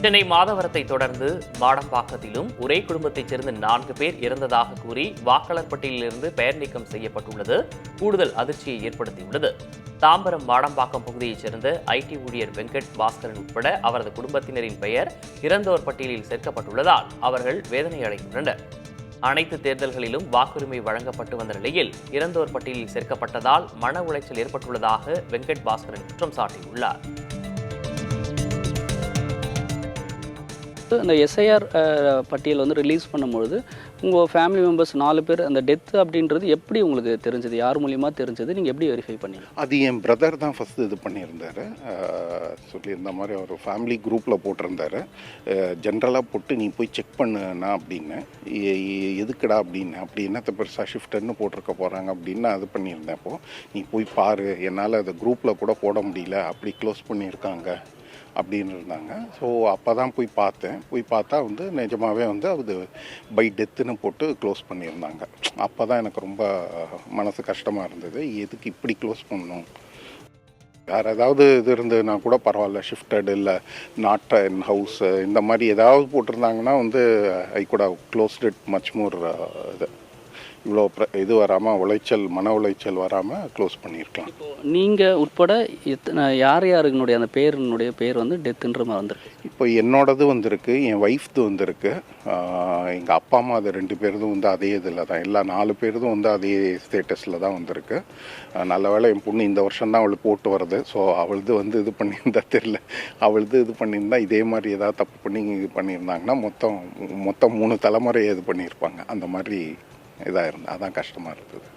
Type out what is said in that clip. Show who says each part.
Speaker 1: சென்னை மாதவரத்தை தொடர்ந்து மாடம்பாக்கத்திலும் ஒரே குடும்பத்தைச் சேர்ந்த 4 பேர் இறந்ததாக கூறி வாக்காளர் பட்டியலிலிருந்து பெயர் நீக்கம் செய்யப்பட்டுள்ளது கூடுதல் அதிர்ச்சியை ஏற்படுத்தியுள்ளது. தாம்பரம் மாடம்பாக்கம் பகுதியைச் சேர்ந்த ஐடி ஊழியர் வெங்கட் பாஸ்கரன் உட்பட அவரது குடும்பத்தினரின் பெயர் இறந்தோர் பட்டியலில் சேர்க்கப்பட்டுள்ளதால் அவர்கள் வேதனை அடைந்துள்ளனர். அனைத்து தேர்தல்களிலும் வாக்குரிமை வழங்கப்பட்டு வந்த நிலையில் இறந்தோர் பட்டியலில் சேர்க்கப்பட்டதால் மன உளைச்சல் ஏற்பட்டுள்ளதாக வெங்கட் பாஸ்கரன் குற்றம் சாட்டியுள்ளார்.
Speaker 2: இந்த எஸ்ஐஆர் பட்டியல் ரிலீஸ் பண்ணும்பொழுது உங்கள் ஃபேமிலி மெம்பர்ஸ் 4 பேர் அந்த டெத்து அப்படின்றது எப்படி உங்களுக்கு தெரிஞ்சது? யார் மூலியமாக தெரிஞ்சது? நீங்கள் எப்படி வெரிஃபை பண்ணீங்க?
Speaker 3: அது என் பிரதர் தான் ஃபஸ்ட்டு இது பண்ணியிருந்தார். சொல்லியிருந்த மாதிரி அவர் ஃபேமிலி குரூப்பில் போட்டிருந்தார். ஜென்ரலாக போட்டு நீ போய் செக் பண்ணுண்ணா அப்படின்னு. எதுக்குடா அப்படின்னு, அப்படி என்னத்தை பெருசாக ஷிஃப்டர்னு போட்டிருக்க போகிறாங்க அப்படின்னு அது பண்ணியிருந்தேன். அப்போது நீ போய் பாரு, என்னால் அதை குரூப்பில் கூட போட முடியல, அப்படி க்ளோஸ் பண்ணியிருக்காங்க அப்படின்னு இருந்தாங்க. ஸோ அப்போ தான் போய் பார்த்தேன். போய் பார்த்தா நிஜமாகவே அது பை டெத்துன்னு போட்டு க்ளோஸ் பண்ணியிருந்தாங்க. அப்போ தான் எனக்கு ரொம்ப மனசு கஷ்டமாக இருந்தது. எதுக்கு இப்படி க்ளோஸ் பண்ணணும்? வேறு ஏதாவது இது இருந்ததுன்னா கூட பரவாயில்ல, ஷிஃப்டட் இல்லை நாட் இன் ஹவுஸ் இந்த மாதிரி ஏதாவது போட்டிருந்தாங்கன்னா I could have closed it much more. இவ்வளோ இது வராமல் மன உளைச்சல் வராமல் க்ளோஸ் பண்ணியிருக்கலாம்.
Speaker 2: நீங்கள் உட்பட யாருடைய அந்த பேருனுடைய பேர் டெத்துன்ற மாதிரி வந்திருக்கு?
Speaker 3: இப்போ என்னோடது வந்திருக்கு, என் ஒய்ஃப்து வந்திருக்கு, எங்கள் அப்பா அம்மா அது 2 பேருதும் அதே இதில் தான், எல்லா 4 பேருதும் அதே ஸ்டேட்டஸில் தான் வந்திருக்கு. நல்ல வேளை என் பொண்ணு இந்த வருஷம் தான் அவளுக்கு போட்டு வருது. ஸோ அவளது இது பண்ணியிருந்தா தெரில, அவளது இது பண்ணியிருந்தா இதே மாதிரி ஏதாவது தப்பு பண்ணி இது பண்ணியிருந்தாங்கன்னா மொத்தம் 3 தலைமுறையை இது பண்ணியிருப்பாங்க. அந்த மாதிரி இதாக இருந்தது. அதான் கஷ்டமாக இருக்குது.